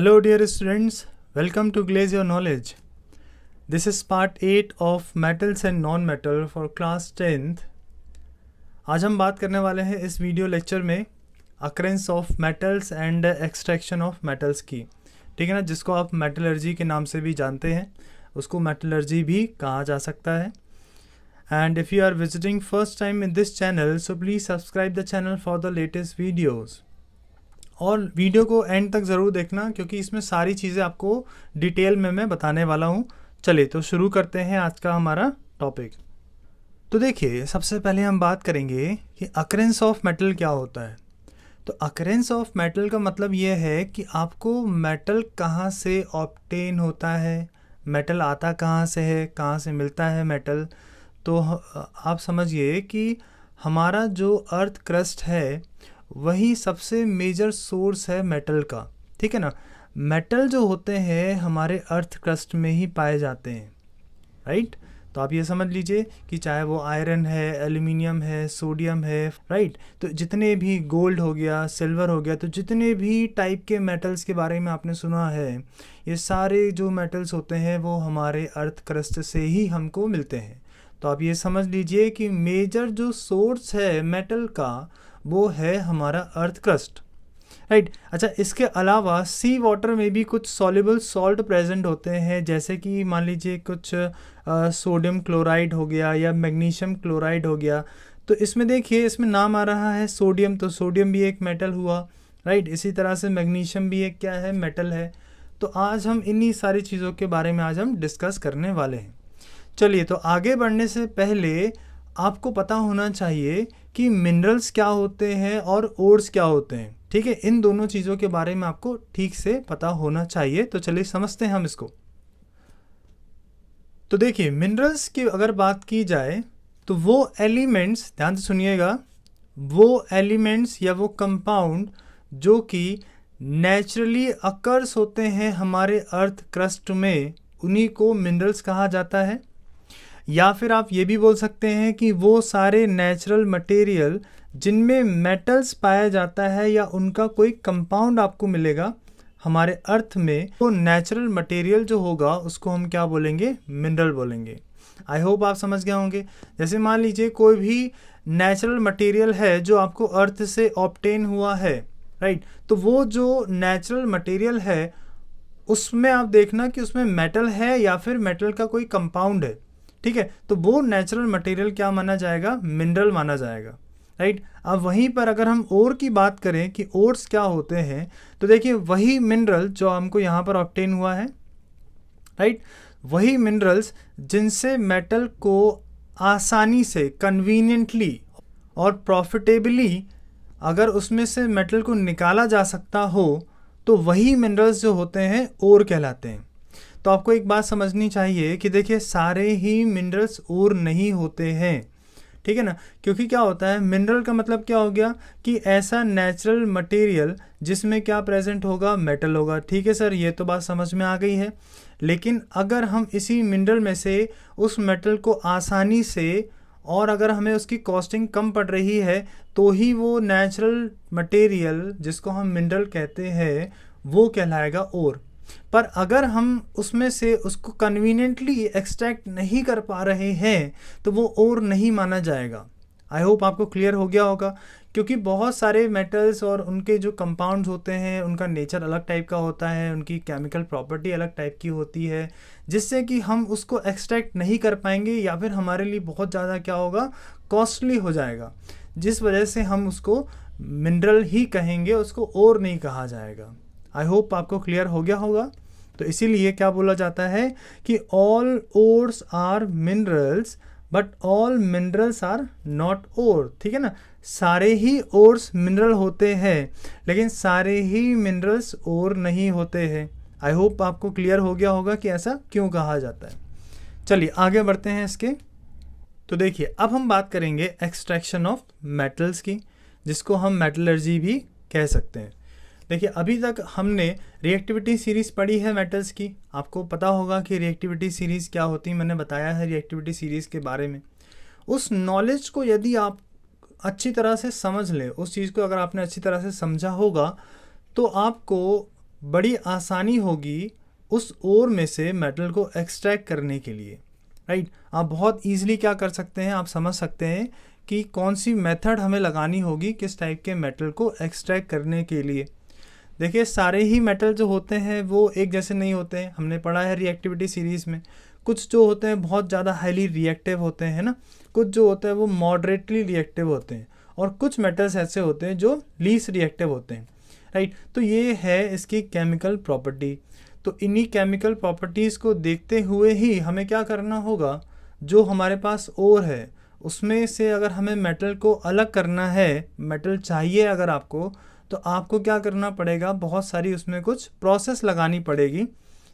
Hello dear students, welcome to Glaze Your Knowledge. This is part 8 of Metals and Non-Metal for class 10th. आज हम बात करने वाले हैं इस वीडियो लेक्चर में occurrence of metals and extraction of metals की, ठीक है ना, जिसको आप मेटलर्जी के नाम से भी जानते हैं, उसको मेटलर्जी भी कहा जा सकता है. And if you are visiting first time in this channel so please subscribe the channel for the latest videos. और वीडियो को एंड तक ज़रूर देखना क्योंकि इसमें सारी चीज़ें आपको डिटेल में मैं बताने वाला हूँ. चलिए तो शुरू करते हैं आज का हमारा टॉपिक. तो देखिए, सबसे पहले हम बात करेंगे कि अकरेंस ऑफ मेटल क्या होता है. तो अकरेंस ऑफ मेटल का मतलब ये है कि आपको मेटल कहाँ से ऑब्टेन होता है, मेटल आता कहाँ से है, कहाँ से मिलता है मेटल. तो आप समझिए कि हमारा जो अर्थ क्रस्ट है वही सबसे मेजर सोर्स है मेटल का, ठीक है ना. मेटल जो होते हैं हमारे अर्थ क्रस्ट में ही पाए जाते हैं, राइट. तो आप ये समझ लीजिए कि चाहे वो आयरन है, एल्यूमिनियम है, सोडियम है, राइट. तो जितने भी गोल्ड हो गया, सिल्वर हो गया, तो जितने भी टाइप के मेटल्स के बारे में आपने सुना है, ये सारे जो मेटल्स होते हैं वो हमारे अर्थ क्रस्ट से ही हमको मिलते हैं. तो आप ये समझ लीजिए कि मेजर जो सोर्स है मेटल का वो है हमारा अर्थ क्रस्ट, राइट. अच्छा, इसके अलावा सी वाटर में भी कुछ सॉल्युबल सॉल्ट प्रेजेंट होते हैं, जैसे कि मान लीजिए कुछ सोडियम क्लोराइड हो गया या मैग्नीशियम क्लोराइड हो गया. तो इसमें देखिए, इसमें नाम आ रहा है सोडियम, तो सोडियम भी एक मेटल हुआ, राइट. इसी तरह से मैग्नीशियम भी एक क्या है, मेटल है. तो आज हम इन्हीं सारी चीज़ों के बारे में आज हम डिस्कस करने वाले हैं. चलिए, तो आगे बढ़ने से पहले आपको पता होना चाहिए कि मिनरल्स क्या होते हैं और ओर्स क्या होते हैं, ठीक है. इन दोनों चीज़ों के बारे में आपको ठीक से पता होना चाहिए. तो चलिए समझते हैं हम इसको. तो देखिए, मिनरल्स की अगर बात की जाए तो वो एलिमेंट्स, ध्यान से सुनिएगा, वो एलिमेंट्स या वो कंपाउंड जो कि नेचुरली अकर्स होते हैं हमारे अर्थ क्रस्ट में, उन्हीं को मिनरल्स कहा जाता है. या फिर आप ये भी बोल सकते हैं कि वो सारे नेचुरल मटेरियल जिनमें मेटल्स पाया जाता है या उनका कोई कंपाउंड आपको मिलेगा हमारे अर्थ में, वो नेचुरल मटेरियल जो होगा उसको हम क्या बोलेंगे, मिनरल बोलेंगे. आई होप आप समझ गए होंगे. जैसे मान लीजिए कोई भी नेचुरल मटेरियल है जो आपको अर्थ से ऑब्टेन हुआ है, राइट. तो वो जो नेचुरल मटेरियल है उसमें आप देखना कि उसमें मेटल है या फिर मेटल का कोई कंपाउंड है, ठीक है. तो वो नेचुरल मटेरियल क्या माना जाएगा, मिनरल माना जाएगा, राइट. अब वहीं पर अगर हम ओर की बात करें कि ओर्स क्या होते हैं, तो देखिए वही मिनरल जो हमको यहाँ पर ऑब्टेन हुआ है, राइट, वही मिनरल्स जिनसे मेटल को आसानी से, कन्वीनियंटली और प्रॉफिटेबली अगर उसमें से मेटल को निकाला जा सकता हो, तो वही मिनरल्स जो होते हैं ओर कहलाते हैं. तो आपको एक बात समझनी चाहिए कि देखिए, सारे ही मिनरल्स ओर नहीं होते हैं, ठीक है ना. क्योंकि क्या होता है, मिनरल का मतलब क्या हो गया कि ऐसा नेचुरल मटेरियल जिसमें क्या प्रेजेंट होगा, मेटल होगा. ठीक है सर, ये तो बात समझ में आ गई है. लेकिन अगर हम इसी मिनरल में से उस मेटल को आसानी से, और अगर हमें उसकी कॉस्टिंग कम पड़ रही है, तो ही वो नेचुरल मटेरियल जिसको हम मिनरल कहते हैं वो कहलाएगा ओर. पर अगर हम उसमें से उसको कन्वीनियंटली एक्सट्रैक्ट नहीं कर पा रहे हैं तो वो ओर नहीं माना जाएगा. आई होप आपको क्लियर हो गया होगा. क्योंकि बहुत सारे मेटल्स और उनके जो कंपाउंड्स होते हैं उनका नेचर अलग टाइप का होता है, उनकी केमिकल प्रॉपर्टी अलग टाइप की होती है, जिससे कि हम उसको एक्सट्रैक्ट नहीं कर पाएंगे या फिर हमारे लिए बहुत ज़्यादा क्या होगा, कॉस्टली हो जाएगा, जिस वजह से हम उसको मिनरल ही कहेंगे, उसको ओर नहीं कहा जाएगा. आई होप आपको क्लियर हो गया होगा. तो इसीलिए क्या बोला जाता है कि all ores are minerals but all minerals are not ore, ठीक है ना. सारे ही ओर्स मिनरल होते हैं लेकिन सारे ही मिनरल्स ओर नहीं होते हैं. आई होप आपको क्लियर हो गया होगा कि ऐसा क्यों कहा जाता है. चलिए आगे बढ़ते हैं इसके. तो देखिए, अब हम बात करेंगे एक्सट्रैक्शन ऑफ मेटल्स की, जिसको हम मेटलर्जी भी कह सकते हैं. देखिए, अभी तक हमने रिएक्टिविटी सीरीज़ पढ़ी है मेटल्स की. आपको पता होगा कि रिएक्टिविटी सीरीज़ क्या होती है, मैंने बताया है रिएक्टिविटी सीरीज़ के बारे में. उस नॉलेज को यदि आप अच्छी तरह से समझ लें, उस चीज़ को अगर आपने अच्छी तरह से समझा होगा, तो आपको बड़ी आसानी होगी उस ओर में से मेटल को एक्सट्रैक्ट करने के लिए, राइट। आप बहुत ईजिली क्या कर सकते हैं, आप समझ सकते हैं कि कौन सी मेथड हमें लगानी होगी किस टाइप के मेटल को एक्सट्रैक्ट करने के लिए। देखिए, सारे ही मेटल जो होते हैं वो एक जैसे नहीं होते हैं, हमने पढ़ा है रिएक्टिविटी सीरीज़ में। कुछ जो होते हैं बहुत ज़्यादा हाईली रिएक्टिव होते हैं ना, कुछ जो होते हैं वो मॉडरेटली रिएक्टिव होते हैं, और कुछ मेटल्स ऐसे होते हैं जो लीस्ट रिएक्टिव होते हैं, राइट। तो ये है इसकी केमिकल प्रॉपर्टी। तो इन्हीं केमिकल प्रॉपर्टीज़ को देखते हुए ही हमें क्या करना होगा, जो हमारे पास ओर है उसमें से अगर हमें मेटल को अलग करना है, मेटल चाहिए अगर आपको, तो आपको क्या करना पड़ेगा, बहुत सारी उसमें कुछ प्रोसेस लगानी पड़ेगी,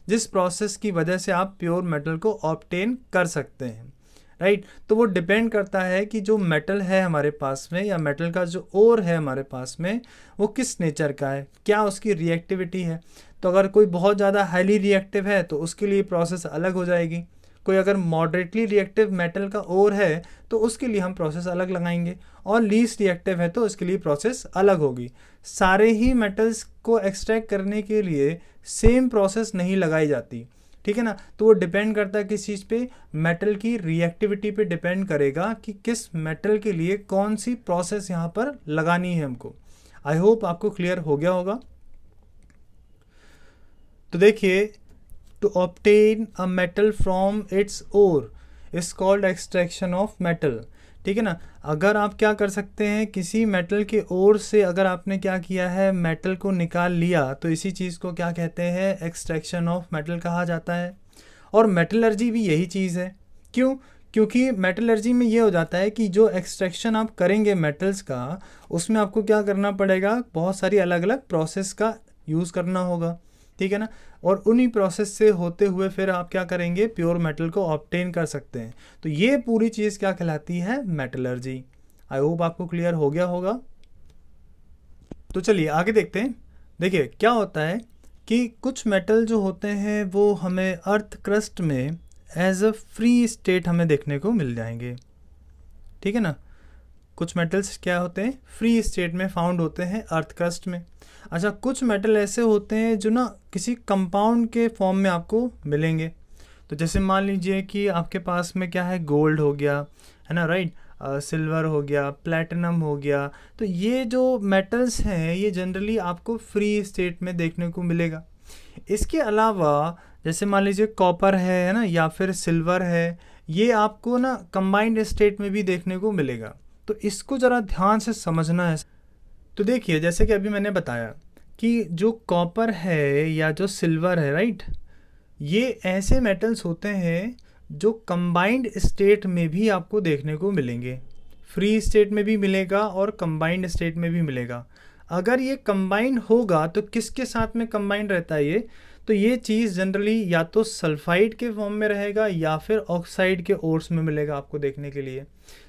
जिस प्रोसेस की वजह से आप प्योर मेटल को ऑब्टेन कर सकते हैं, राइट। तो वो डिपेंड करता है कि जो मेटल है हमारे पास में, या मेटल का जो ओर है हमारे पास में, वो किस नेचर का है, क्या उसकी रिएक्टिविटी है। तो अगर कोई बहुत ज़्यादा हाईली रिएक्टिव है तो उसके लिए प्रोसेस अलग हो जाएगी। कोई अगर मॉडरेटली रिएक्टिव मेटल का ओर है तो उसके लिए हम प्रोसेस अलग लगाएंगे, और लीस्ट रिएक्टिव है तो उसके लिए प्रोसेस अलग होगी। सारे ही मेटल्स को एक्सट्रैक्ट करने के लिए सेम प्रोसेस नहीं लगाई जाती, ठीक है ना। तो वो डिपेंड करता है किस चीज़ पे, मेटल की रिएक्टिविटी पे डिपेंड करेगा कि किस मेटल के लिए कौन सी प्रोसेस यहाँ पर लगानी है हमको। आई होप आपको क्लियर हो गया होगा। तो देखिए, to obtain a metal from its ore is called extraction of metal, ठीक है ना। अगर आप क्या कर सकते हैं, किसी मेटल के ओर से अगर आपने क्या किया है, मेटल को निकाल लिया, तो इसी चीज़ को क्या कहते हैं, एक्सट्रैक्शन ऑफ मेटल कहा जाता है। और मेटलर्जी भी यही चीज़ है। क्यों? क्योंकि मेटलर्जी में ये हो जाता है कि जो एक्सट्रैक्शन आप करेंगे मेटल्स का, उसमें आपको क्या करना पड़ेगा, बहुत सारी अलग अलग प्रोसेस का यूज़ करना होगा, ठीक है ना। और उन्हीं प्रोसेस से होते हुए फिर आप क्या करेंगे, प्योर मेटल को ऑब्टेन कर सकते हैं। तो ये पूरी चीज़ क्या कहलाती है, मेटलर्जी। आई होप आपको क्लियर हो गया होगा। तो चलिए आगे देखते हैं। देखिए क्या होता है कि कुछ मेटल जो होते हैं वो हमें अर्थ क्रस्ट में एज अ फ्री स्टेट हमें देखने को मिल जाएंगे, ठीक है ना। कुछ मेटल्स क्या होते हैं, फ्री स्टेट में फाउंड होते हैं अर्थ क्रस्ट में। अच्छा, कुछ मेटल ऐसे होते हैं जो ना किसी कंपाउंड के फॉर्म में आपको मिलेंगे। तो जैसे मान लीजिए कि आपके पास में क्या है, गोल्ड हो गया, है ना, राइट, सिल्वर हो गया, प्लैटिनम हो गया। तो ये जो मेटल्स हैं ये जनरली आपको फ्री स्टेट में देखने को मिलेगा। इसके अलावा जैसे मान लीजिए कॉपर है ना, या फिर सिल्वर है, ये आपको ना कंबाइंड स्टेट में भी देखने को मिलेगा। तो इसको ज़रा ध्यान से समझना है। तो देखिए, जैसे कि अभी मैंने बताया कि जो कॉपर है या जो सिल्वर है, राइट, ये ऐसे मेटल्स होते हैं जो कंबाइंड स्टेट में भी आपको देखने को मिलेंगे। फ्री स्टेट में भी मिलेगा और कंबाइंड स्टेट में भी मिलेगा। अगर ये कंबाइंड होगा तो किसके साथ में कंबाइंड रहता है ये, तो ये चीज़ जनरली या तो सल्फाइड के फॉर्म में रहेगा या फिर ऑक्साइड के ओर्स में मिलेगा आपको देखने के लिए।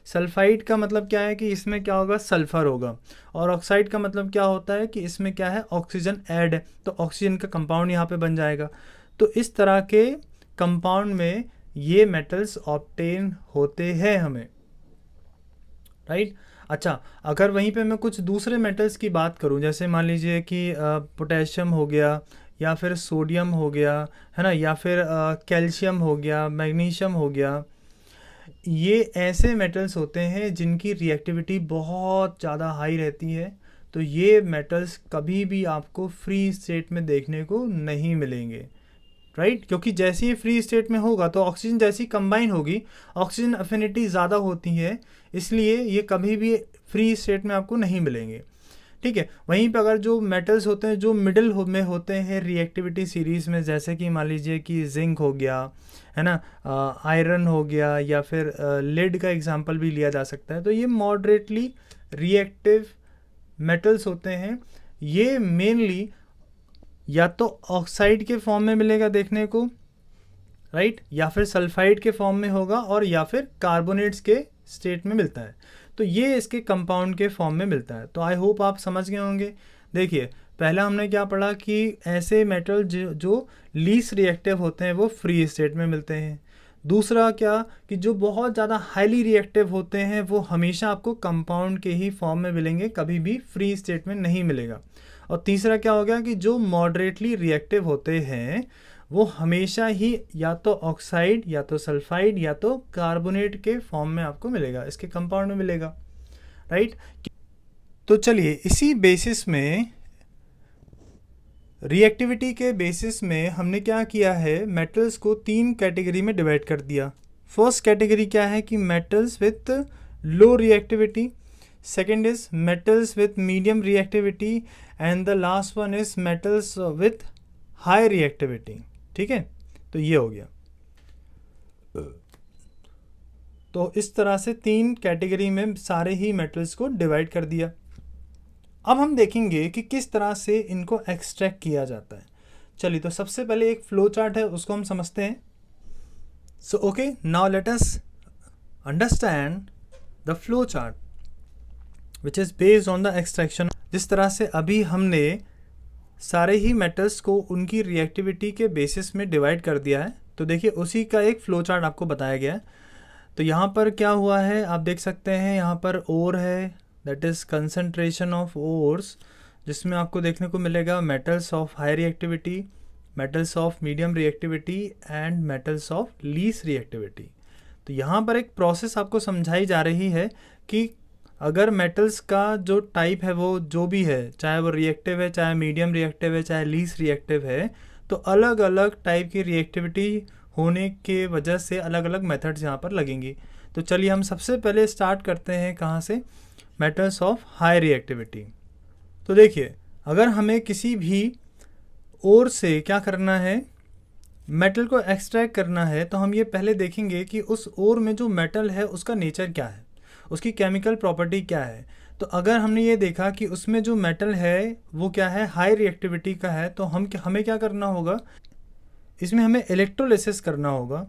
सल्फाइड का मतलब क्या है कि इसमें क्या होगा, सल्फर होगा, और ऑक्साइड का मतलब क्या होता है कि इसमें क्या है, ऑक्सीजन ऐड है, तो ऑक्सीजन का कंपाउंड यहाँ पे बन जाएगा। तो इस तरह के कंपाउंड में ये मेटल्स ऑब्टेन होते हैं हमें, राइट। अच्छा, अगर वहीं पे मैं कुछ दूसरे मेटल्स की बात करूं, जैसे मान लीजिए कि पोटेशियम हो गया, या फिर सोडियम हो गया, है ना, या फिर कैल्शियम हो गया, मैग्नीशियम हो गया, ये ऐसे मेटल्स होते हैं जिनकी रिएक्टिविटी बहुत ज़्यादा हाई रहती है। तो ये मेटल्स कभी भी आपको फ्री स्टेट में देखने को नहीं मिलेंगे, राइट। क्योंकि जैसे ही फ्री स्टेट में होगा तो ऑक्सीजन जैसी कंबाइन होगी, ऑक्सीजन अफिनिटी ज़्यादा होती है, इसलिए ये कभी भी फ्री स्टेट में आपको नहीं मिलेंगे, ठीक है। वहीं पर अगर जो मेटल्स होते हैं जो मिडिल में होते हैं रिएक्टिविटी सीरीज़ में, जैसे कि मान लीजिए कि जिंक हो गया, है ना, आयरन हो गया, या फिर लेड का एग्जांपल भी लिया जा सकता है। तो ये मॉडरेटली रिएक्टिव मेटल्स होते हैं। ये मेनली या तो ऑक्साइड के फॉर्म में मिलेगा देखने को, राइट, या फिर सल्फाइड के फॉर्म में होगा, और या फिर कार्बोनेट्स के स्टेट में मिलता है। तो ये इसके कंपाउंड के फॉर्म में मिलता है। तो आई होप आप समझ गए होंगे। देखिए, पहला हमने क्या पढ़ा कि ऐसे मेटल जो लीस्ट रिएक्टिव होते हैं वो फ्री स्टेट में मिलते हैं। दूसरा क्या, कि जो बहुत ज़्यादा हाईली रिएक्टिव होते हैं वो हमेशा आपको कंपाउंड के ही फॉर्म में मिलेंगे, कभी भी फ्री स्टेट में नहीं मिलेगा। और तीसरा क्या हो गया कि जो मॉडरेटली रिएक्टिव होते हैं वो हमेशा ही या तो ऑक्साइड या तो सल्फाइड या तो कार्बोनेट के फॉर्म में आपको मिलेगा, इसके कंपाउंड में मिलेगा, राइट। तो चलिए इसी बेसिस में, रिएक्टिविटी के बेसिस में हमने क्या किया है, मेटल्स को 3 कैटेगरी में डिवाइड कर दिया। फर्स्ट कैटेगरी क्या है कि metals with low reactivity, second is metals with medium reactivity and the last one is metals with high reactivity. ठीक है, तो ये हो गया। तो इस तरह से 3 कैटेगरी में सारे ही मेटल्स को डिवाइड कर दिया। अब हम देखेंगे कि किस तरह से इनको एक्सट्रैक्ट किया जाता है। चलिए, तो सबसे पहले एक फ्लो चार्ट है, उसको हम समझते हैं। So okay, now let us understand the flow chart which is based on the extraction. जिस तरह से अभी हमने सारे ही मेटल्स को उनकी रिएक्टिविटी के बेसिस में डिवाइड कर दिया है, तो देखिए उसी का एक फ्लो चार्ट आपको बताया गया है। तो यहाँ पर क्या हुआ है आप देख सकते हैं, यहाँ पर ओर है, that is concentration of ores, जिसमें आपको देखने को मिलेगा metals of high reactivity, metals of medium reactivity and metals of least reactivity. तो यहाँ पर एक प्रोसेस आपको समझाई जा रही है कि अगर मेटल्स का जो टाइप है वो जो भी है, चाहे वो रिएक्टिव है, चाहे मीडियम रिएक्टिव है, चाहे लीस्ट रिएक्टिव है, तो अलग अलग टाइप की रिएक्टिविटी होने के वजह से अलग अलग मेथड्स यहाँ पर लगेंगी। तो चलिए हम सबसे पहले स्टार्ट करते हैं कहाँ से, मेटल्स ऑफ हाई रिएक्टिविटी। तो देखिए, अगर हमें किसी भी ओर से क्या करना है, मेटल को एक्सट्रैक्ट करना है, तो हम ये पहले देखेंगे कि उस ओर में जो मेटल है उसका नेचर क्या है, उसकी केमिकल प्रॉपर्टी क्या है। तो अगर हमने ये देखा कि उसमें जो मेटल है वो क्या है, हाई रिएक्टिविटी का है, तो हमें क्या करना होगा, इसमें हमें इलेक्ट्रोलिसिस करना होगा,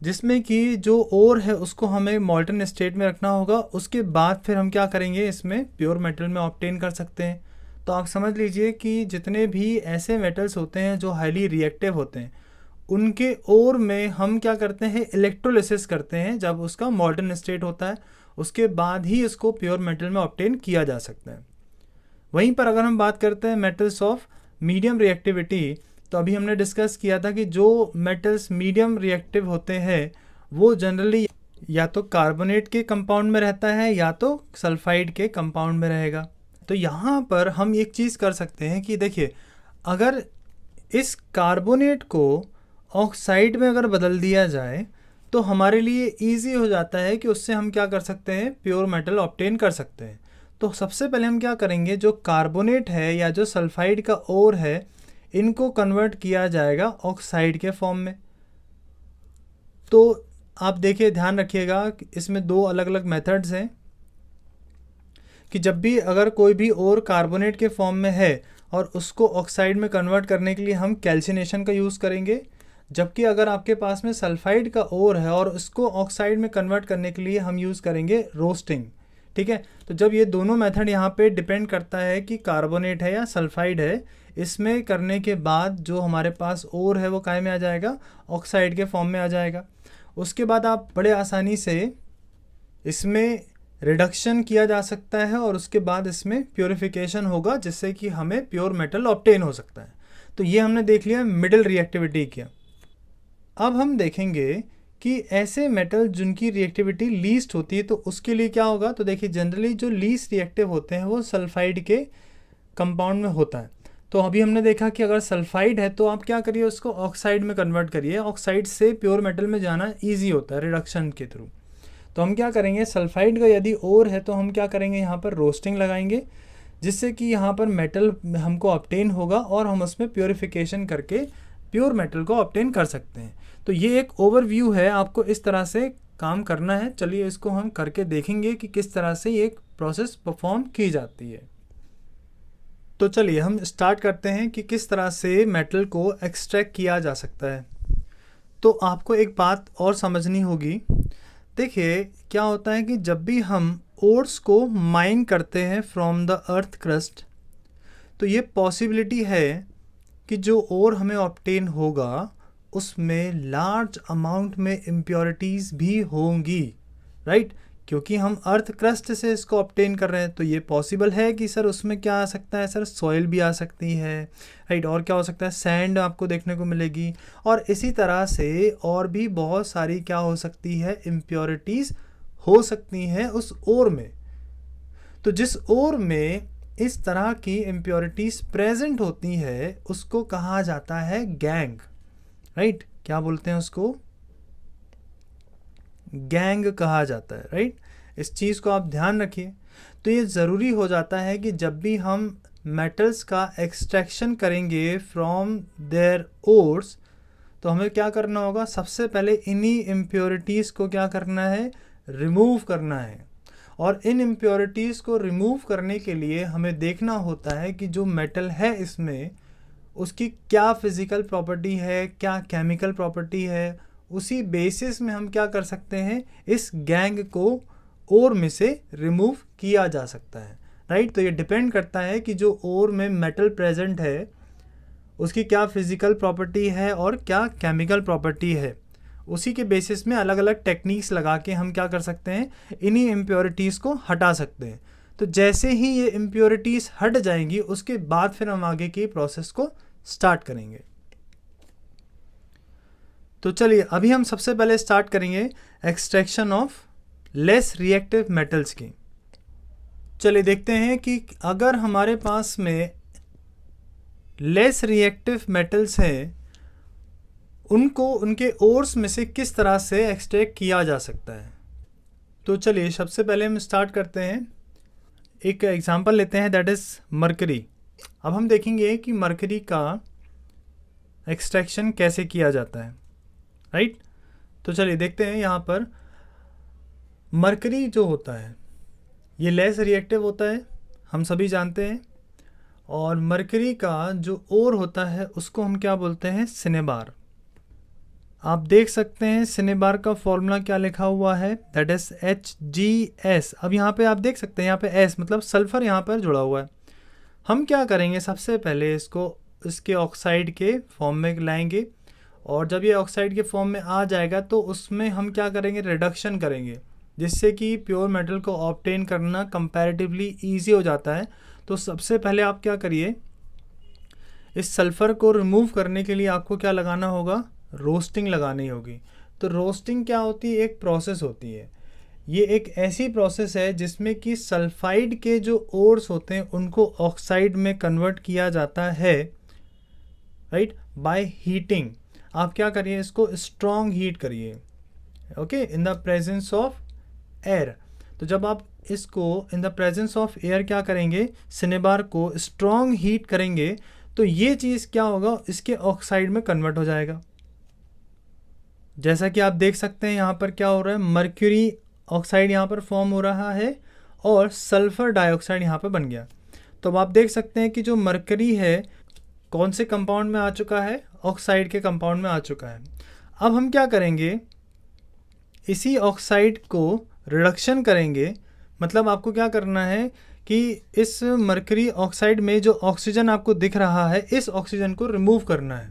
जिसमें कि जो ओर है उसको हमें मॉल्टन स्टेट में रखना होगा। उसके बाद फिर हम क्या करेंगे, इसमें प्योर मेटल में ऑब्टेन कर सकते हैं। तो आप समझ लीजिए कि जितने भी ऐसे मेटल्स होते हैं जो हाईली रिएक्टिव होते हैं, उनके ओर में हम क्या करते हैं, इलेक्ट्रोलिसिस करते हैं। जब उसका मॉल्टन स्टेट होता है उसके बाद ही इसको प्योर मेटल में ऑब्टेन किया जा सकता है। वहीं पर अगर हम बात करते हैं मेटल्स ऑफ मीडियम रिएक्टिविटी, तो अभी हमने डिस्कस किया था कि जो मेटल्स मीडियम रिएक्टिव होते हैं वो जनरली या तो कार्बोनेट के कंपाउंड में रहता है या तो सल्फाइड के कंपाउंड में रहेगा। तो यहाँ पर हम एक चीज़ कर सकते हैं कि देखिए, अगर इस कार्बोनेट को ऑक्साइड में अगर बदल दिया जाए तो हमारे लिए इजी हो जाता है कि उससे हम क्या कर सकते हैं, प्योर मेटल ऑब्टेन कर सकते हैं। तो सबसे पहले हम क्या करेंगे, जो कार्बोनेट है या जो सल्फाइड का ओर है, इनको कन्वर्ट किया जाएगा ऑक्साइड के फॉर्म में। तो आप देखिए, ध्यान रखिएगा कि इसमें 2 अलग अलग मेथड्स हैं कि जब भी अगर कोई भी ओर कार्बोनेट के फॉर्म में है और उसको ऑक्साइड में कन्वर्ट करने के लिए हम कैल्सिनेशन का यूज़ करेंगे, जबकि अगर आपके पास में सल्फाइड का ओर है और उसको ऑक्साइड में कन्वर्ट करने के लिए हम यूज़ करेंगे रोस्टिंग। ठीक है, तो जब ये दोनों मेथड यहाँ पे डिपेंड करता है कि कार्बोनेट है या सल्फाइड है, इसमें करने के बाद जो हमारे पास ओर है वो काय में आ जाएगा, ऑक्साइड के फॉर्म में आ जाएगा। उसके बाद आप बड़े आसानी से इसमें रिडक्शन किया जा सकता है और उसके बाद इसमें प्योरिफिकेशन होगा, जिससे कि हमें प्योर मेटल ऑब्टेन हो सकता है। तो ये हमने देख लिया मिडिल रिएक्टिविटी किया। अब हम देखेंगे कि ऐसे मेटल जिनकी रिएक्टिविटी लीस्ट होती है तो उसके लिए क्या होगा। तो देखिए, जनरली जो लीस्ट रिएक्टिव होते हैं वो सल्फाइड के कंपाउंड में होता है। तो अभी हमने देखा कि अगर सल्फाइड है तो आप क्या करिए, उसको ऑक्साइड में कन्वर्ट करिए। ऑक्साइड से प्योर मेटल में जाना ईजी होता है रिडक्शन के थ्रू। तो हम क्या करेंगे, सल्फाइड का यदि ओर है तो हम क्या करेंगे, यहाँ पर रोस्टिंग लगाएंगे, जिससे कि यहाँ पर मेटल हमको ऑब्टेन होगा और हम उसमें प्योरिफिकेशन करके प्योर मेटल को ऑब्टेन कर सकते हैं। तो ये एक ओवरव्यू है, आपको इस तरह से काम करना है। चलिए इसको हम करके देखेंगे कि किस तरह से ये प्रोसेस परफॉर्म की जाती है। तो चलिए हम स्टार्ट करते हैं कि किस तरह से मेटल को एक्सट्रैक्ट किया जा सकता है। तो आपको एक बात और समझनी होगी। देखिए, क्या होता है कि जब भी हम ओर्स को माइन करते हैं फ्रॉम द अर्थ क्रस्ट, तो ये पॉसिबिलिटी है कि जो ओर हमें ऑब्टेन होगा उसमें लार्ज अमाउंट में इम्प्योरिटीज़ भी होंगी, राइट। क्योंकि हम अर्थ क्रस्ट से इसको ऑब्टेन कर रहे हैं, तो ये पॉसिबल है कि सर उसमें क्या आ सकता है, सर सॉइल भी आ सकती है, राइट। और क्या हो सकता है, सैंड आपको देखने को मिलेगी, और इसी तरह से और भी बहुत सारी क्या हो सकती है, इम्प्योरिटीज़ हो सकती हैं उस ओर में। तो जिस ओर में इस तरह की इम्प्योरिटीज़ प्रेजेंट होती है उसको कहा जाता है गैंग, राइट। क्या बोलते हैं उसको, गैंग कहा जाता है, राइट। इस चीज़ को आप ध्यान रखिए। तो ये ज़रूरी हो जाता है कि जब भी हम मेटल्स का एक्सट्रैक्शन करेंगे फ्रॉम देयर ओर्स, तो हमें क्या करना होगा, सबसे पहले इन्हीं इम्प्योरिटीज़ को क्या करना है, रिमूव करना है। और इन इम्प्योरिटीज़ को रिमूव करने के लिए हमें देखना होता है कि जो मेटल है इसमें उसकी क्या फिज़िकल प्रॉपर्टी है, क्या केमिकल प्रॉपर्टी है, उसी बेसिस में हम क्या कर सकते हैं, इस गैंग को ओर में से रिमूव किया जा सकता है, राइट। तो ये डिपेंड करता है कि जो ओर में मेटल प्रेजेंट है उसकी क्या फिज़िकल प्रॉपर्टी है और क्या केमिकल प्रॉपर्टी है। उसी के बेसिस में अलग अलग टेक्निक्स लगा के हम क्या कर सकते हैं, इन्हीं इम्प्योरिटीज़ को हटा सकते हैं। तो जैसे ही ये इम्प्योरिटीज़ हट जाएंगी उसके बाद फिर हम आगे की प्रोसेस को स्टार्ट करेंगे। तो चलिए अभी हम सबसे पहले स्टार्ट करेंगे extraction of less reactive metals की। चलिए देखते हैं कि अगर हमारे पास में लेस रिएक्टिव मेटल्स हैं उनको उनके ओर्स में से किस तरह से एक्सट्रैक्ट किया जा सकता है। तो चलिए सबसे पहले हम स्टार्ट करते हैं, एक एग्जांपल लेते हैं, दैट इज़ मरकरी। अब हम देखेंगे कि मरकरी का एक्सट्रैक्शन कैसे किया जाता है, राइट। तो चलिए देखते हैं, यहाँ पर मरकरी जो होता है ये लेस रिएक्टिव होता है, हम सभी जानते हैं। और मरकरी का जो ओर होता है उसको हम क्या बोलते हैं, सिनेबार। आप देख सकते हैं सिनेबार का फॉर्मूला क्या लिखा हुआ है, दैट इज HgS। अब यहाँ पे आप देख सकते हैं, यहाँ पे S मतलब सल्फर यहाँ पर जुड़ा हुआ है। हम क्या करेंगे, सबसे पहले इसको इसके ऑक्साइड के फॉर्म में लाएंगे, और जब ये ऑक्साइड के फॉर्म में आ जाएगा तो उसमें हम क्या करेंगे, रिडक्शन करेंगे, जिससे कि प्योर मेटल को ऑब्टेन करना कंपैरेटिवली ईजी हो जाता है। तो सबसे पहले आप क्या करिए, इस सल्फ़र को रिमूव करने के लिए आपको क्या लगाना होगा, रोस्टिंग लगानी होगी। तो रोस्टिंग क्या होती है, एक प्रोसेस होती है। ये एक ऐसी प्रोसेस है जिसमें कि सल्फाइड के जो ओर्स होते हैं उनको ऑक्साइड में कन्वर्ट किया जाता है, राइट, बाय हीटिंग। आप क्या करिए, इसको स्ट्रॉन्ग हीट करिए, okay, in the presence of air. तो जब आप इसको इन द प्रेजेंस ऑफ एयर क्या करेंगे, सिनेबार को स्ट्रॉन्ग हीट करेंगे, तो ये चीज़ क्या होगा, इसके ऑक्साइड में कन्वर्ट हो जाएगा। जैसा कि आप देख सकते हैं यहाँ पर क्या हो रहा है, मर्क्यूरी ऑक्साइड यहाँ पर फॉर्म हो रहा है और सल्फ़र डाइऑक्साइड यहाँ पर बन गया। तो अब आप देख सकते हैं कि जो मर्करी है कौन से कंपाउंड में आ चुका है, ऑक्साइड के कंपाउंड में आ चुका है। अब हम क्या करेंगे, इसी ऑक्साइड को रिडक्शन करेंगे। मतलब आपको क्या करना है कि इस मर्करी ऑक्साइड में जो ऑक्सीजन आपको दिख रहा है, इस ऑक्सीजन को रिमूव करना है,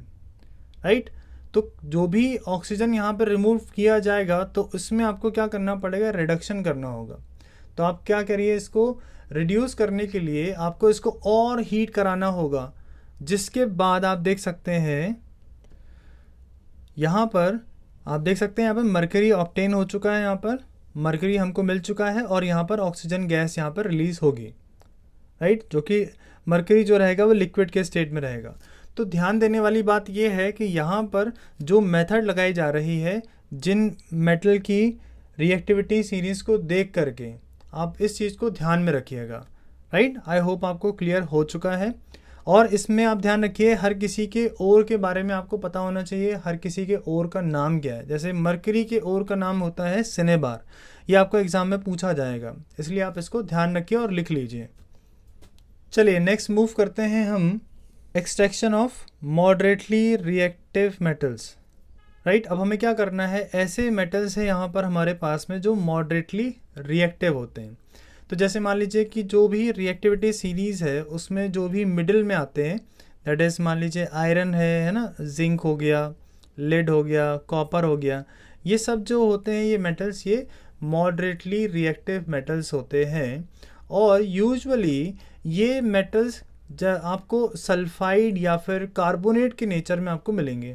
राइट। तो जो भी ऑक्सीजन यहाँ पर रिमूव किया जाएगा तो इसमें आपको क्या करना पड़ेगा, रिडक्शन करना होगा। तो आप क्या करिए, इसको रिड्यूस करने के लिए आपको इसको और हीट कराना होगा, जिसके बाद आप देख सकते हैं यहाँ पर, आप देख सकते हैं यहाँ पर मरकरी ऑब्टेन हो चुका है, यहाँ पर मरकरी हमको मिल चुका है और यहाँ पर ऑक्सीजन गैस यहाँ पर रिलीज होगी, राइट, जो कि मरकरी जो रहेगा वो लिक्विड के स्टेट में रहेगा। तो ध्यान देने वाली बात यह है कि यहाँ पर जो मेथड लगाई जा रही है, जिन मेटल की रिएक्टिविटी सीरीज़ को देख करके आप इस चीज़ को ध्यान में रखिएगा, राइट। आई होप आपको क्लियर हो चुका है। और इसमें आप ध्यान रखिए, हर किसी के ओर के बारे में आपको पता होना चाहिए, हर किसी के ओर का नाम क्या है। जैसे मरकरी के ओर का नाम होता है सिनेबार, ये आपको एग्ज़ाम में पूछा जाएगा, इसलिए आप इसको ध्यान रखिए और लिख लीजिए। चलिए नेक्स्ट मूव करते हैं हम, extraction of moderately reactive metals, right. अब हमें क्या करना है, ऐसे मेटल्स हैं यहाँ पर हमारे पास में जो मॉडरेटली रिएक्टिव होते हैं। तो जैसे मान लीजिए कि जो भी रिएक्टिविटी सीरीज़ है उसमें जो भी मिडिल में आते हैं, दैट इज़ मान लीजिए आयरन है ना, जिंक हो गया, लेड हो गया, कॉपर हो गया, ये सब जो होते हैं ये मेटल्स, ये मॉडरेटली रिएक्टिव मेटल्स होते हैं, और यूजुअली ये मेटल्स आपको सल्फाइड या फिर कार्बोनेट के नेचर में आपको मिलेंगे,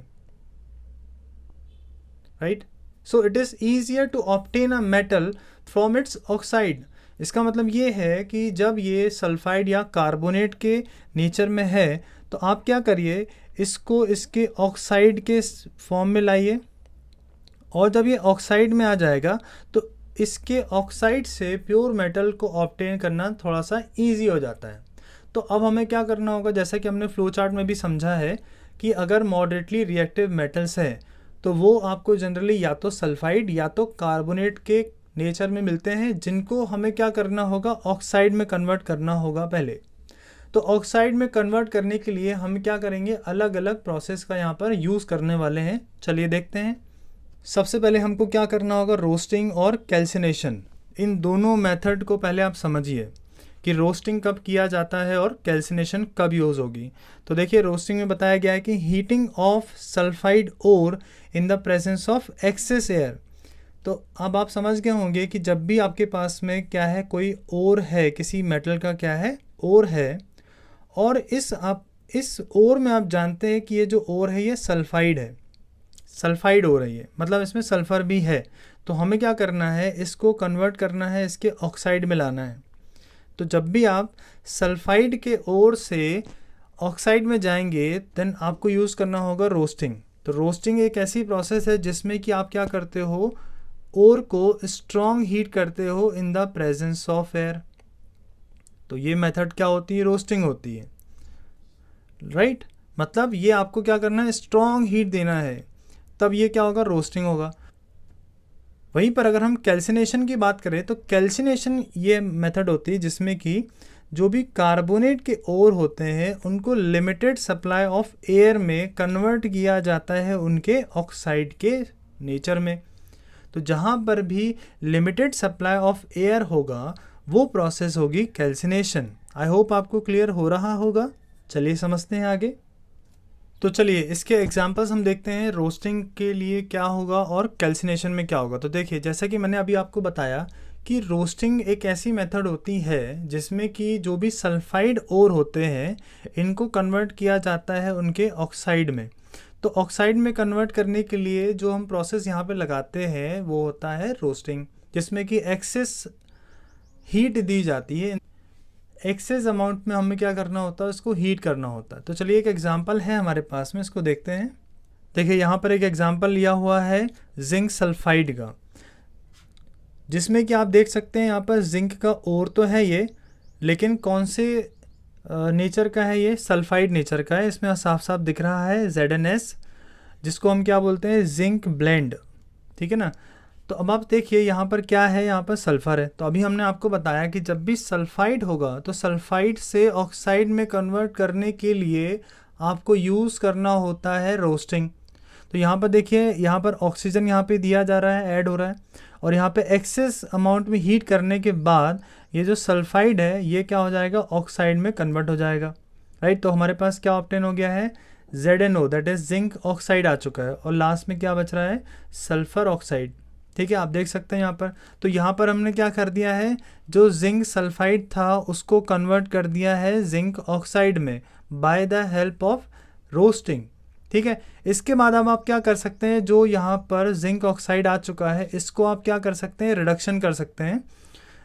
right. So it is easier to obtain a metal from its oxide. इसका मतलब ये है कि जब ये सल्फाइड या कार्बोनेट के नेचर में है तो आप क्या करिए, इसको इसके ऑक्साइड के फॉर्म में लाइए, और जब ये ऑक्साइड में आ जाएगा तो इसके ऑक्साइड से प्योर मेटल को ऑब्टेन करना थोड़ा सा ईजी हो जाता है। तो अब हमें क्या करना होगा, जैसा कि हमने फ्लो चार्ट में भी समझा है कि अगर मॉडरेटली रिएक्टिव मेटल्स हैं तो वो आपको जनरली या तो सल्फाइड या तो कार्बोनेट के नेचर में मिलते हैं, जिनको हमें क्या करना होगा, ऑक्साइड में कन्वर्ट करना होगा पहले। तो ऑक्साइड में कन्वर्ट करने के लिए हम क्या करेंगे, अलग अलग प्रोसेस का यहाँ पर यूज़ करने वाले हैं। चलिए देखते हैं। सबसे पहले हमको क्या करना होगा, रोस्टिंग और कैल्सिनेशन। इन दोनों मेथड को पहले आप समझिए कि रोस्टिंग कब किया जाता है और कैल्सिनेशन कब यूज़ होगी। तो देखिए, रोस्टिंग में बताया गया है कि heating of sulphide ore in the presence of excess air. तो अब आप समझ गए होंगे कि जब भी आपके पास में क्या है, कोई ओर है, किसी मेटल का क्या है, ओर है, और इस ओर में आप जानते हैं कि ये जो ओर है ये सल्फाइड है, सल्फाइड ओर है ये, मतलब इसमें सल्फ़र भी है। तो हमें क्या करना है, इसको कन्वर्ट करना है, इसके ऑक्साइड में लाना है। तो जब भी आप सल्फाइड के ओर से ऑक्साइड में जाएंगे देन आपको यूज़ करना होगा रोस्टिंग। तो रोस्टिंग एक ऐसी प्रोसेस है जिसमें कि आप क्या करते हो, ओर को स्ट्रॉन्ग हीट करते हो इन द प्रेजेंस ऑफ एयर। तो ये मेथड क्या होती है, रोस्टिंग होती है, राइट। मतलब ये आपको क्या करना है, स्ट्रॉन्ग हीट देना है, तब ये क्या होगा, रोस्टिंग होगा। वहीं पर अगर हम कैल्सिनेशन की बात करें तो कैल्सिनेशन ये मेथड होती है जिसमें कि जो भी कार्बोनेट के ओर होते हैं उनको लिमिटेड सप्लाई ऑफ एयर में कन्वर्ट किया जाता है उनके ऑक्साइड के नेचर में। तो जहाँ पर भी लिमिटेड सप्लाई ऑफ एयर होगा वो प्रोसेस होगी कैल्सिनेशन। आई होप आपको क्लियर हो रहा होगा। चलिए समझते हैं आगे। तो चलिए इसके एग्जांपल्स हम देखते हैं, रोस्टिंग के लिए क्या होगा और कैल्सिनेशन में क्या होगा। तो देखिए, जैसा कि मैंने अभी आपको बताया कि रोस्टिंग एक ऐसी मेथड होती है जिसमें कि जो भी सल्फाइड ओर होते हैं इनको कन्वर्ट किया जाता है उनके ऑक्साइड में। तो ऑक्साइड में कन्वर्ट करने के लिए जो हम प्रोसेस यहाँ पे लगाते हैं वो होता है रोस्टिंग, जिसमें कि एक्सेस हीट दी जाती है। एक्सेस अमाउंट में हमें क्या करना होता है, उसको हीट करना होता है। तो चलिए एक एग्जांपल है हमारे पास में, इसको देखते हैं। देखिए यहाँ पर एक एग्जांपल लिया हुआ है जिंक सल्फाइड का, जिसमें कि आप देख सकते हैं यहाँ पर जिंक का ओर तो है ये, लेकिन कौन से नेचर का है, ये सल्फाइड नेचर का है। इसमें साफ साफ दिख रहा है ZnS, जिसको हम क्या बोलते हैं, जिंक ब्लेंड, ठीक है ना। तो अब आप देखिए यहाँ पर क्या है, यहाँ पर सल्फ़र है। तो अभी हमने आपको बताया कि जब भी सल्फाइड होगा तो सल्फाइड से ऑक्साइड में कन्वर्ट करने के लिए आपको यूज़ करना होता है रोस्टिंग। तो यहाँ पर देखिए, यहाँ पर ऑक्सीजन यहाँ पे दिया जा रहा है, ऐड हो रहा है, और यहाँ पे एक्सेस अमाउंट में हीट करने के बाद ये जो सल्फाइड है ये क्या हो जाएगा, ऑक्साइड में कन्वर्ट हो जाएगा, राइट। तो हमारे पास क्या ऑब्टेन हो गया है, ZnO, that is zinc oxide आ चुका है, और लास्ट में क्या बच रहा है, सल्फ़र ऑक्साइड, ठीक है। आप देख सकते हैं यहाँ पर। तो यहाँ पर हमने क्या कर दिया है, जो जिंक सल्फाइड था उसको कन्वर्ट कर दिया है जिंक ऑक्साइड में by the help of roasting, ठीक है। इसके बाद अब आप क्या कर सकते हैं, जो यहाँ पर जिंक ऑक्साइड आ चुका है इसको आप क्या कर सकते हैं, रिडक्शन कर सकते हैं।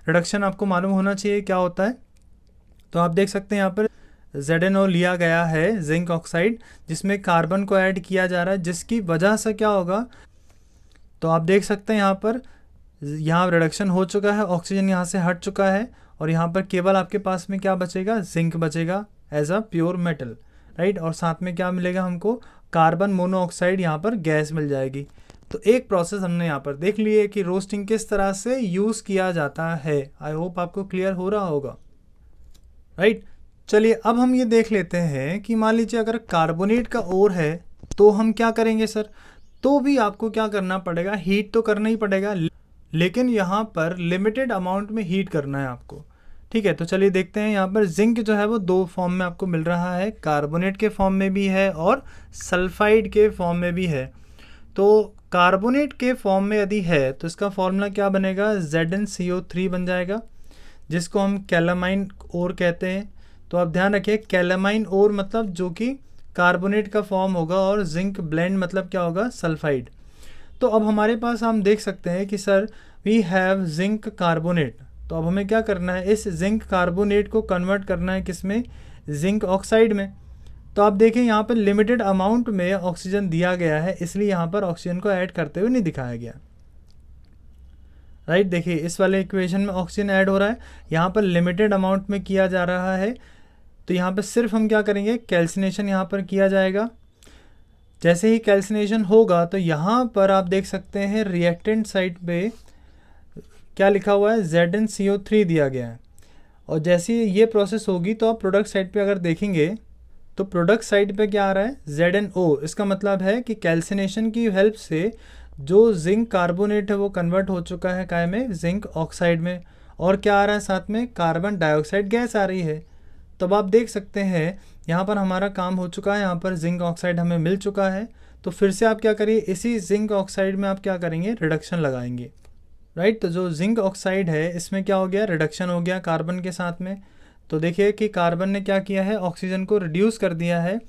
रिडक्शन आपको मालूम होना चाहिए क्या होता है। तो आप देख सकते हैं यहाँ पर ZnO लिया गया है जिंक ऑक्साइड, जिसमें कार्बन को ऐड किया जा रहा है, जिसकी वजह से क्या होगा, तो आप देख सकते हैं यहाँ पर यहाँ रिडक्शन हो चुका है, ऑक्सीजन यहाँ से हट चुका है, और यहाँ पर केवल आपके पास में क्या बचेगा, जिंक बचेगा as a pure metal, right. और साथ में क्या मिलेगा हमको, कार्बन मोनोऑक्साइड यहाँ पर गैस मिल जाएगी। तो एक प्रोसेस हमने यहाँ पर देख ली है कि रोस्टिंग किस तरह से यूज़ किया जाता है। आई होप आपको क्लियर हो रहा होगा, राइट। चलिए अब हम ये देख लेते हैं कि मान लीजिए अगर कार्बोनेट का ओर है तो हम क्या करेंगे सर, तो भी आपको क्या करना पड़ेगा, हीट तो करना ही पड़ेगा, लेकिन यहाँ पर लिमिटेड अमाउंट में हीट करना है आपको, ठीक है। तो चलिए देखते हैं, यहाँ पर जिंक जो है वो दो फॉर्म में आपको मिल रहा है, कार्बोनेट के फॉर्म में भी है और सल्फाइड के फॉर्म में भी है। तो कार्बोनेट के फॉर्म में यदि है तो इसका फॉर्मूला क्या बनेगा, ZnCO3 बन जाएगा, जिसको हम कैलामाइन ओर कहते हैं। तो आप ध्यान रखिए, कैलामाइन ओर मतलब जो कि कार्बोनेट का फॉर्म होगा, और जिंक ब्लेंड मतलब क्या होगा, सल्फाइड। तो अब हमारे पास हम देख सकते हैं कि sir we have zinc carbonate. तो अब हमें क्या करना है, इस जिंक कार्बोनेट को कन्वर्ट करना है किस में, जिंक ऑक्साइड में। तो आप देखें यहाँ पर लिमिटेड अमाउंट में ऑक्सीजन दिया गया है, इसलिए यहाँ पर ऑक्सीजन को ऐड करते हुए नहीं दिखाया गया। राइट, देखिए इस वाले इक्वेशन में ऑक्सीजन ऐड हो रहा है, यहाँ पर लिमिटेड अमाउंट में किया जा रहा है। तो यहाँ पर सिर्फ हम क्या करेंगे, कैल्सिनेशन यहाँ पर किया जाएगा। जैसे ही कैल्सिनेशन होगा तो यहाँ पर आप देख सकते हैं रिएक्टेंट साइड पे क्या लिखा हुआ है, ZnCO3 दिया गया है। और जैसे ही ये प्रोसेस होगी तो आप प्रोडक्ट साइड पे अगर देखेंगे तो प्रोडक्ट साइड पे क्या आ रहा है, ZnO। इसका मतलब है कि कैल्सिनेशन की हेल्प से जो जिंक कार्बोनेट है वो कन्वर्ट हो चुका है काय में, जिंक ऑक्साइड में। और क्या आ रहा है साथ में, कार्बन डाइऑक्साइड गैस आ रही है। तब आप देख सकते हैं यहाँ पर हमारा काम हो चुका है, यहाँ पर जिंक ऑक्साइड हमें मिल चुका है। तो फिर से आप क्या करिए, इसी जिंक ऑक्साइड में आप क्या करेंगे, रिडक्शन लगाएंगे। राइट, तो जो जिंक ऑक्साइड है इसमें क्या हो गया, रिडक्शन हो गया कार्बन के साथ में। तो देखिए कि कार्बन ने क्या किया है, ऑक्सीजन को रिड्यूस कर दिया है,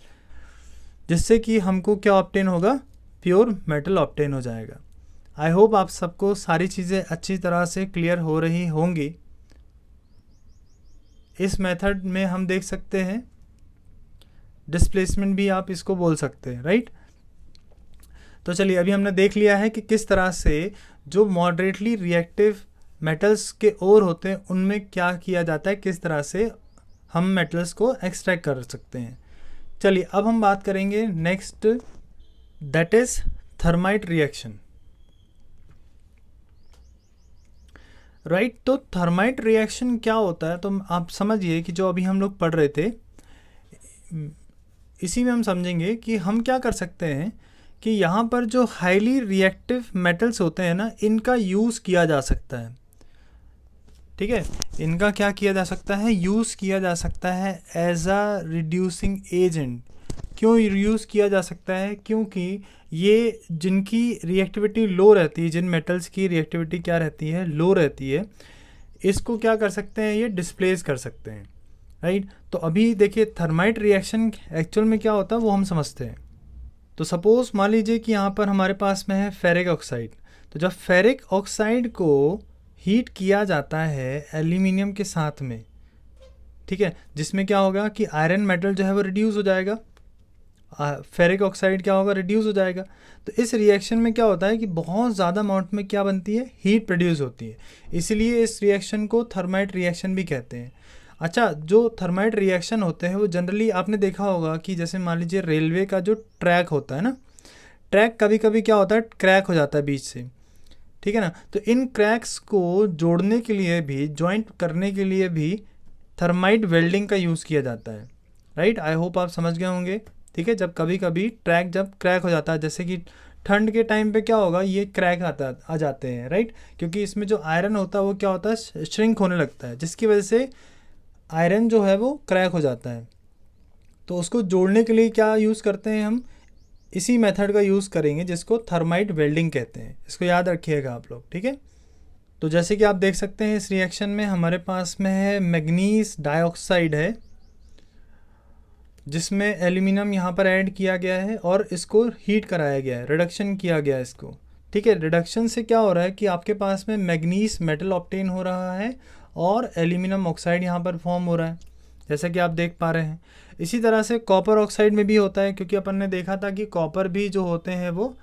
जिससे कि हमको क्या ऑब्टेन होगा, प्योर मेटल ऑब्टेन हो जाएगा। आई होप आप सबको सारी चीज़ें अच्छी तरह से क्लियर हो रही होंगी। इस मेथड में हम देख सकते हैं डिस्प्लेसमेंट भी आप इसको बोल सकते हैं। राइट, तो चलिए अभी हमने देख लिया है कि किस तरह से जो मॉडरेटली रिएक्टिव मेटल्स के ओर होते हैं उनमें क्या किया जाता है, किस तरह से हम मेटल्स को एक्सट्रैक्ट कर सकते हैं। चलिए अब हम बात करेंगे next, that is thermite reaction. Right, तो थर्माइट रिएक्शन क्या होता है, तो आप समझिए कि जो अभी हम लोग पढ़ रहे थे इसी में हम समझेंगे कि हम क्या कर सकते हैं कि यहाँ पर जो हाईली रिएक्टिव मेटल्स होते हैं ना, इनका यूज़ किया जा सकता है। ठीक है, इनका क्या किया जा सकता है, यूज़ किया जा सकता है एज अ रिड्यूसिंग एजेंट। क्यों यूज़ किया जा सकता है, क्योंकि ये जिनकी रिएक्टिविटी लो रहती है, जिन मेटल्स की रिएक्टिविटी क्या रहती है, लो रहती है, इसको क्या कर सकते हैं, ये डिस्प्लेस कर सकते हैं। राइट, तो अभी देखिए थर्माइट रिएक्शन एक्चुअल में क्या होता है वो हम समझते हैं। तो सपोज मान लीजिए कि यहाँ पर हमारे पास में है फेरिक ऑक्साइड। तो जब फेरिक ऑक्साइड को हीट किया जाता है एल्यूमिनियम के साथ में, ठीक है, जिसमें क्या होगा कि आयरन मेटल जो है वो रिड्यूस हो जाएगा, फेरिक ऑक्साइड क्या होगा, रिड्यूस हो जाएगा। तो इस रिएक्शन में क्या होता है कि बहुत ज़्यादा अमाउंट में क्या बनती है, हीट प्रोड्यूस होती है। इसीलिए इस रिएक्शन को थर्माइट रिएक्शन भी कहते हैं। अच्छा, जो थर्माइट रिएक्शन होते हैं वो जनरली आपने देखा होगा कि जैसे मान लीजिए रेलवे का जो ट्रैक होता है ना, ट्रैक कभी कभी क्या होता है, क्रैक हो जाता है बीच से, ठीक है ना। तो इन क्रैक्स को जोड़ने के लिए भी, जॉइंट करने के लिए भी थर्माइट वेल्डिंग का यूज़ किया जाता है। राइट, आई होप आप समझ गए होंगे। ठीक है, जब कभी कभी ट्रैक जब क्रैक हो जाता है, जैसे कि ठंड के टाइम पे क्या होगा, ये क्रैक आ जाते हैं। राइट, क्योंकि इसमें जो आयरन होता है वो क्या होता है, श्रिंक होने लगता है, जिसकी वजह से आयरन जो है वो क्रैक हो जाता है। तो उसको जोड़ने के लिए क्या यूज़ करते हैं हम, इसी मेथड का यूज़ करेंगे जिसको थर्माइट वेल्डिंग कहते हैं। इसको याद रखिएगा आप लोग। ठीक है, तो जैसे कि आप देख सकते हैं इस रिएक्शन में हमारे पास में है मैग्नीज डाइऑक्साइड है, जिसमें एल्यूमिनियम यहाँ पर ऐड किया गया है और इसको हीट कराया गया है, रिडक्शन किया गया है इसको। ठीक है, रिडक्शन से क्या हो रहा है कि आपके पास में मैग्नीज मेटल ऑब्टेन हो रहा है और एल्यूमिनियम ऑक्साइड यहाँ पर फॉर्म हो रहा है, जैसा कि आप देख पा रहे हैं। इसी तरह से कॉपर ऑक्साइड में भी होता है, क्योंकि अपन ने देखा था कि कॉपर भी जो होते हैं वो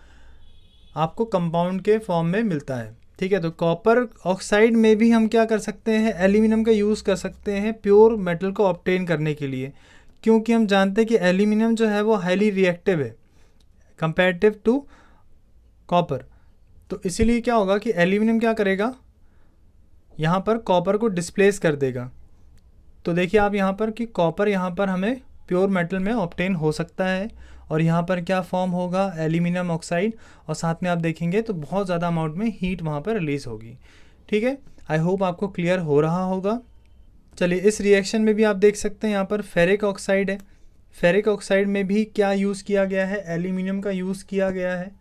आपको कंपाउंड के फॉर्म में मिलता है। ठीक है, तो कॉपर ऑक्साइड में भी हम क्या कर सकते हैं, एल्यूमिनियम का यूज़ कर सकते हैं प्योर मेटल को ऑब्टेन करने के लिए, क्योंकि हम जानते हैं कि एल्यूमिनियम जो है वो हाईली रिएक्टिव है कंपेरेटिव टू कॉपर। तो इसीलिए क्या होगा कि एल्यूमिनियम क्या करेगा, यहाँ पर कॉपर को डिस्प्लेस कर देगा। तो देखिए आप यहाँ पर कि कॉपर यहाँ पर हमें प्योर मेटल में ऑब्टेन हो सकता है, और यहाँ पर क्या फॉर्म होगा, एल्यूमिनियम ऑक्साइड, और साथ में आप देखेंगे तो बहुत ज़्यादा अमाउंट में हीट वहाँ पर रिलीज़ होगी। ठीक है, आई होप आपको क्लियर हो रहा होगा। चलिए इस रिएक्शन में भी आप देख सकते हैं यहाँ पर फेरिक ऑक्साइड है। फेरिक ऑक्साइड में भी क्या यूज़ किया गया है, एल्यूमिनियम का यूज़ किया गया है।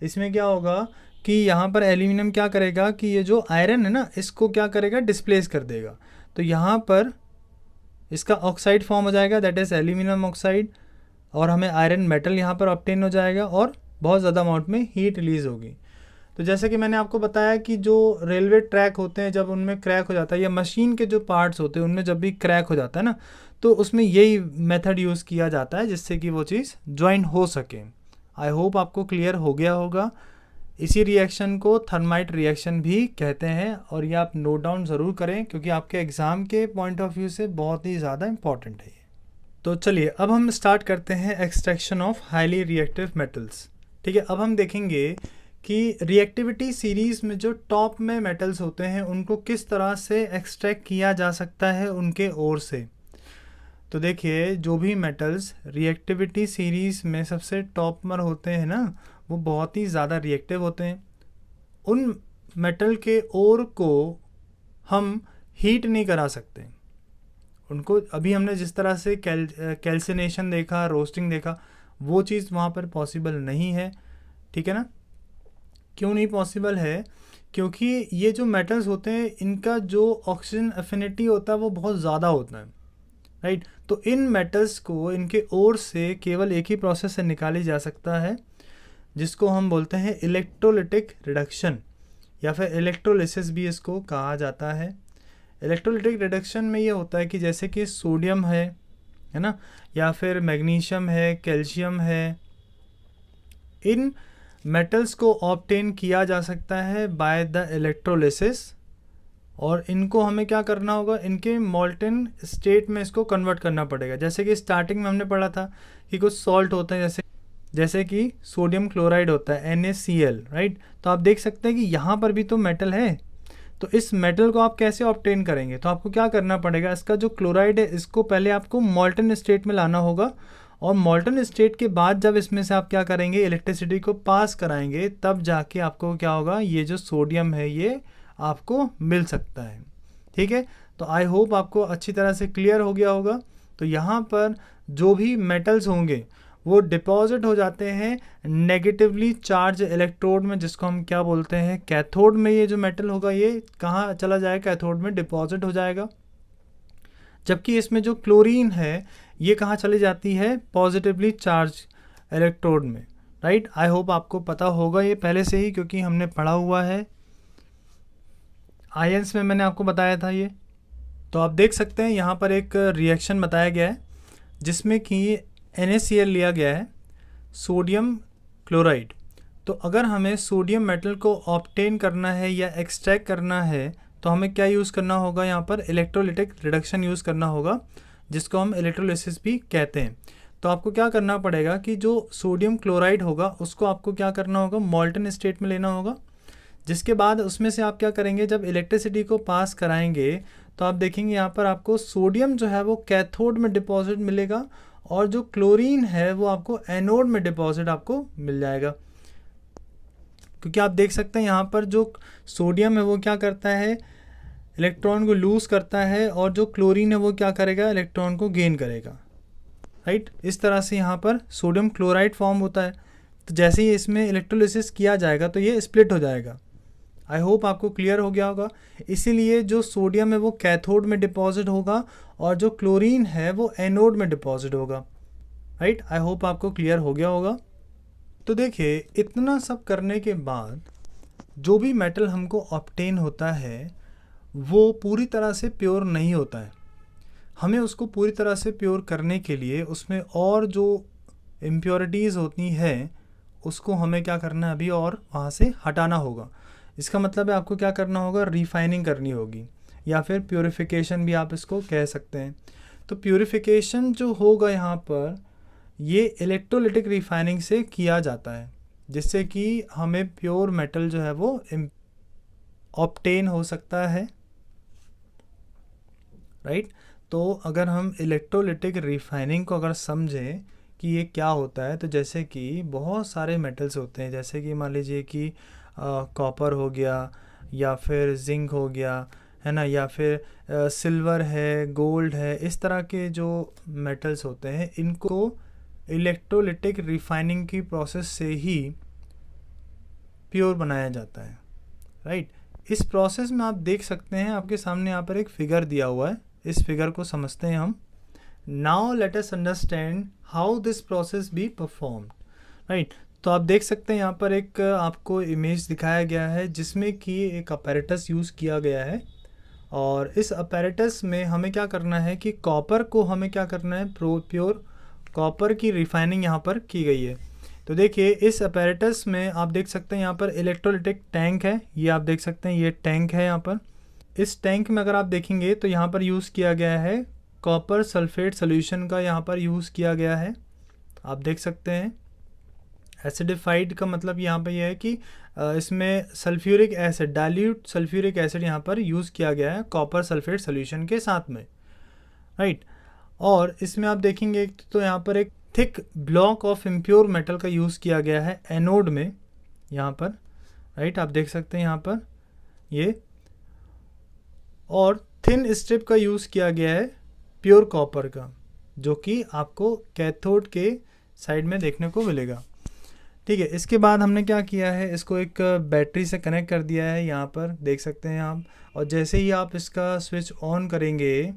इसमें क्या होगा कि यहाँ पर एल्यूमिनियम क्या करेगा कि ये जो आयरन है ना, इसको क्या करेगा, डिस्प्लेस कर देगा। तो यहाँ पर इसका ऑक्साइड फॉर्म हो जाएगा, दैट इज़ एल्यूमिनियम ऑक्साइड, और हमें आयरन मेटल यहाँ पर ऑब्टेन हो जाएगा और बहुत ज़्यादा अमाउंट में हीट रिलीज़ होगी। तो जैसे कि मैंने आपको बताया कि जो रेलवे ट्रैक होते हैं जब उनमें क्रैक हो जाता है, या मशीन के जो पार्ट्स होते हैं उनमें जब भी क्रैक हो जाता है ना, तो उसमें यही मेथड यूज़ किया जाता है जिससे कि वो चीज़ ज्वाइन हो सके। आई होप आपको क्लियर हो गया होगा। इसी रिएक्शन को थर्माइट रिएक्शन भी कहते हैं, और ये आप नोट डाउन ज़रूर करें क्योंकि आपके एग्ज़ाम के पॉइंट ऑफ व्यू से बहुत ही ज़्यादा इंपॉर्टेंट है ये। तो चलिए अब हम स्टार्ट करते हैं extraction of highly reactive metals. ठीक है, अब हम देखेंगे कि रिएक्टिविटी सीरीज़ में जो टॉप में मेटल्स होते हैं उनको किस तरह से एक्सट्रैक्ट किया जा सकता है उनके ओर से। तो देखिए, जो भी मेटल्स रिएक्टिविटी सीरीज़ में सबसे टॉप पर होते हैं ना, वो बहुत ही ज़्यादा रिएक्टिव होते हैं। उन मेटल के ओर को हम हीट नहीं करा सकते। उनको अभी हमने जिस तरह से कैल्सिनेशन देखा, रोस्टिंग देखा, वो चीज़ वहाँ पर पॉसिबल नहीं है। ठीक है ना? क्यों नहीं पॉसिबल है? क्योंकि ये जो मेटल्स होते हैं इनका जो ऑक्सीजन एफिनिटी होता है वो बहुत ज़्यादा होता है, राइट। तो इन मेटल्स को इनके ओर से केवल एक ही प्रोसेस से निकाली जा सकता है जिसको हम बोलते हैं इलेक्ट्रोलिटिक रिडक्शन, या फिर इलेक्ट्रोलिसिस भी इसको कहा जाता है। इलेक्ट्रोलिटिक रिडक्शन में ये होता है कि जैसे कि सोडियम है ना, या फिर मैग्नीशियम है, कैल्शियम है, इन मेटल्स को ऑब्टेन किया जा सकता है बाय द इलेक्ट्रोलिसिस, और इनको हमें क्या करना होगा, इनके मोल्टन स्टेट में इसको कन्वर्ट करना पड़ेगा। जैसे कि स्टार्टिंग में हमने पढ़ा था कि कुछ सॉल्ट होते हैं, जैसे कि सोडियम क्लोराइड होता है NaCl, राइट। तो आप देख सकते हैं कि यहाँ पर भी तो मेटल है। तो इस मेटल को आप कैसे ऑब्टेन करेंगे? तो आपको क्या करना पड़ेगा, इसका जो क्लोराइड है इसको पहले आपको मोल्टन स्टेट में लाना होगा, और मोल्टन स्टेट के बाद जब इसमें से आप क्या करेंगे, इलेक्ट्रिसिटी को पास कराएंगे, तब जाके आपको क्या होगा, ये जो सोडियम है ये आपको मिल सकता है। ठीक है, तो आई होप आपको अच्छी तरह से क्लियर हो गया होगा। तो यहाँ पर जो भी मेटल्स होंगे वो डिपॉजिट हो जाते हैं नेगेटिवली चार्ज इलेक्ट्रोड में, जिसको हम क्या बोलते हैं, कैथोड में। ये जो मेटल होगा ये कहाँ चला जाएगा, कैथोड में डिपॉजिट हो जाएगा। जबकि इसमें जो क्लोरीन है ये कहाँ चली जाती है, पॉजिटिवली चार्ज इलेक्ट्रोड में, राइट। आई होप आपको पता होगा ये पहले से ही, क्योंकि हमने पढ़ा हुआ है। आयंस में मैंने आपको बताया था ये। तो आप देख सकते हैं यहाँ पर एक रिएक्शन बताया गया है जिसमें कि NaCl लिया गया है, सोडियम क्लोराइड। तो अगर हमें सोडियम मेटल को ऑब्टेन करना है या एक्सट्रैक्ट करना है तो हमें क्या यूज़ करना होगा, यहाँ पर इलेक्ट्रोलिटिक रिडक्शन यूज़ करना होगा, जिसको हम इलेक्ट्रोलिसिस भी कहते हैं। तो आपको क्या करना पड़ेगा कि जो सोडियम क्लोराइड होगा उसको आपको क्या करना होगा, मोल्टन स्टेट में लेना होगा। जिसके बाद उसमें से आप क्या करेंगे, जब इलेक्ट्रिसिटी को पास कराएंगे तो आप देखेंगे यहाँ पर आपको सोडियम जो है वो कैथोड में डिपॉजिट मिलेगा, और जो क्लोरीन है वो आपको एनोड में डिपॉजिट आपको मिल जाएगा। क्योंकि आप देख सकते हैं यहाँ पर जो सोडियम है वो क्या करता है, इलेक्ट्रॉन को लूज करता है, और जो क्लोरीन है वो क्या करेगा, इलेक्ट्रॉन को गेन करेगा, राइट। इस तरह से यहाँ पर सोडियम क्लोराइड फॉर्म होता है। तो जैसे ही इसमें इलेक्ट्रोलिसिस किया जाएगा तो ये स्प्लिट हो जाएगा। आई होप आपको क्लियर हो गया होगा। इसीलिए जो सोडियम है वो कैथोड में डिपॉजिट होगा, और जो क्लोरीन है वो एनोड में डिपॉजिट होगा, राइट। आई होप आपको क्लियर हो गया होगा। तो देखिए, इतना सब करने के बाद जो भी मेटल हमको ऑब्टेन होता है वो पूरी तरह से प्योर नहीं होता है। हमें उसको पूरी तरह से प्योर करने के लिए उसमें और जो इम्प्योरिटीज़ होती हैं उसको हमें क्या करना है अभी, और वहाँ से हटाना होगा। इसका मतलब है आपको क्या करना होगा, रिफाइनिंग करनी होगी, या फिर प्योरिफिकेशन भी आप इसको कह सकते हैं। तो प्योरिफिकेशन जो होगा यहाँ पर ये इलेक्ट्रोलिटिक रिफाइनिंग से किया जाता है, जिससे कि हमें प्योर मेटल जो है वो ऑब्टेन हो सकता है, राइट। तो अगर हम इलेक्ट्रोलिटिक रिफाइनिंग को अगर समझें कि ये क्या होता है, तो जैसे कि बहुत सारे मेटल्स होते हैं, जैसे कि मान लीजिए कि कॉपर हो गया, या फिर जिंक हो गया, है ना, या फिर सिल्वर है, गोल्ड है, इस तरह के जो मेटल्स होते हैं इनको इलेक्ट्रोलिटिक रिफाइनिंग की प्रोसेस से ही प्योर बनाया जाता है, राइट। इस प्रोसेस में आप देख सकते हैं, आपके सामने यहाँ पर एक फिगर दिया हुआ है, इस फिगर को समझते हैं हम। Now let us understand how this process be performed, right. तो आप देख सकते हैं यहाँ पर एक आपको इमेज दिखाया गया है जिसमें कि एक अपैरेटस यूज़ किया गया है, और इस अपैरेटस में हमें क्या करना है कि कॉपर को हमें क्या करना है, प्योर कॉपर की रिफाइनिंग यहाँ पर की गई है। तो देखिए इस अपैरेटस में आप देख सकते हैं यहाँ पर इलेक्ट्रोलाइटिक टैंक है, ये आप देख सकते हैं, ये टैंक है यहाँ पर। इस टैंक में अगर आप देखेंगे तो यहाँ पर यूज़ किया गया है कॉपर सल्फेट सोल्यूशन का, यहाँ पर यूज़ किया गया है, आप देख सकते हैं। एसिडिफाइड का मतलब यहाँ पर यह है कि इसमें sulphuric acid, dilute sulphuric acid यहाँ पर यूज़ किया गया है कॉपर सल्फेट सोल्यूशन के साथ में, राइट। और इसमें आप देखेंगे तो यहाँ पर एक thick block of impure metal का यूज़ किया गया है एनोड में, यहाँ पर, राइट, आप देख सकते हैं यहाँ पर ये। और थिन स्ट्रिप का यूज़ किया गया है प्योर कॉपर का, जो कि आपको कैथोड के साइड में देखने को मिलेगा, ठीक है। इसके बाद हमने क्या किया है, इसको एक बैटरी से कनेक्ट कर दिया है, यहाँ पर देख सकते हैं आप। और जैसे ही आप इसका स्विच ऑन करेंगे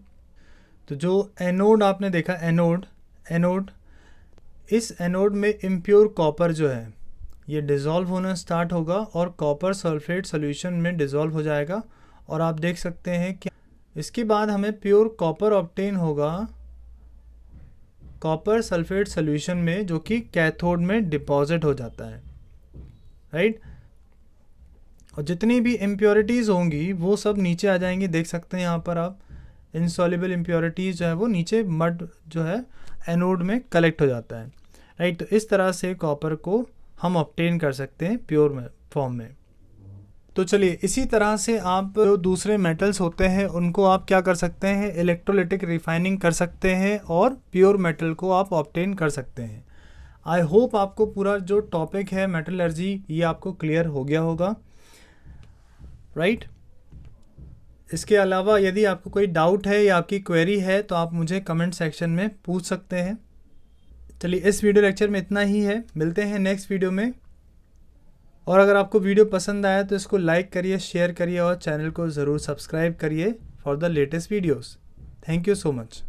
तो जो एनोड आपने देखा, एनोड इस एनोड में इम्प्योर कॉपर जो है ये डिज़ोल्व होना स्टार्ट होगा और कॉपर सल्फेट सोल्यूशन में डिज़ोल्व हो जाएगा। और आप देख सकते हैं कि इसके बाद हमें प्योर कॉपर ऑब्टेन होगा कॉपर सल्फेट सोल्यूशन में, जो कि कैथोड में डिपॉजिट हो जाता है, राइट। और जितनी भी इम्प्योरिटीज़ होंगी वो सब नीचे आ जाएंगी, देख सकते हैं यहाँ पर आप। इनसॉल्युबल इम्प्योरिटीज़ जो है वो नीचे मड जो है एनोड में कलेक्ट हो जाता है, राइट। तो इस तरह से कॉपर को हम ऑब्टेन कर सकते हैं प्योर में फॉर्म में। तो चलिए इसी तरह से आप जो दूसरे मेटल्स होते हैं उनको आप क्या कर सकते हैं, इलेक्ट्रोलाइटिक रिफाइनिंग कर सकते हैं और प्योर मेटल को आप ऑब्टेन कर सकते हैं। आई होप आपको पूरा जो टॉपिक है मेटलर्जी ये आपको क्लियर हो गया होगा, राइट। इसके अलावा यदि आपको कोई डाउट है या आपकी क्वेरी है तो आप मुझे कमेंट सेक्शन में पूछ सकते हैं। चलिए इस वीडियो लेक्चर में इतना ही है, मिलते हैं नेक्स्ट वीडियो में। और अगर आपको वीडियो पसंद आया तो इसको लाइक करिए, शेयर करिए और चैनल को ज़रूर सब्सक्राइब करिए for the latest videos. Thank you so much.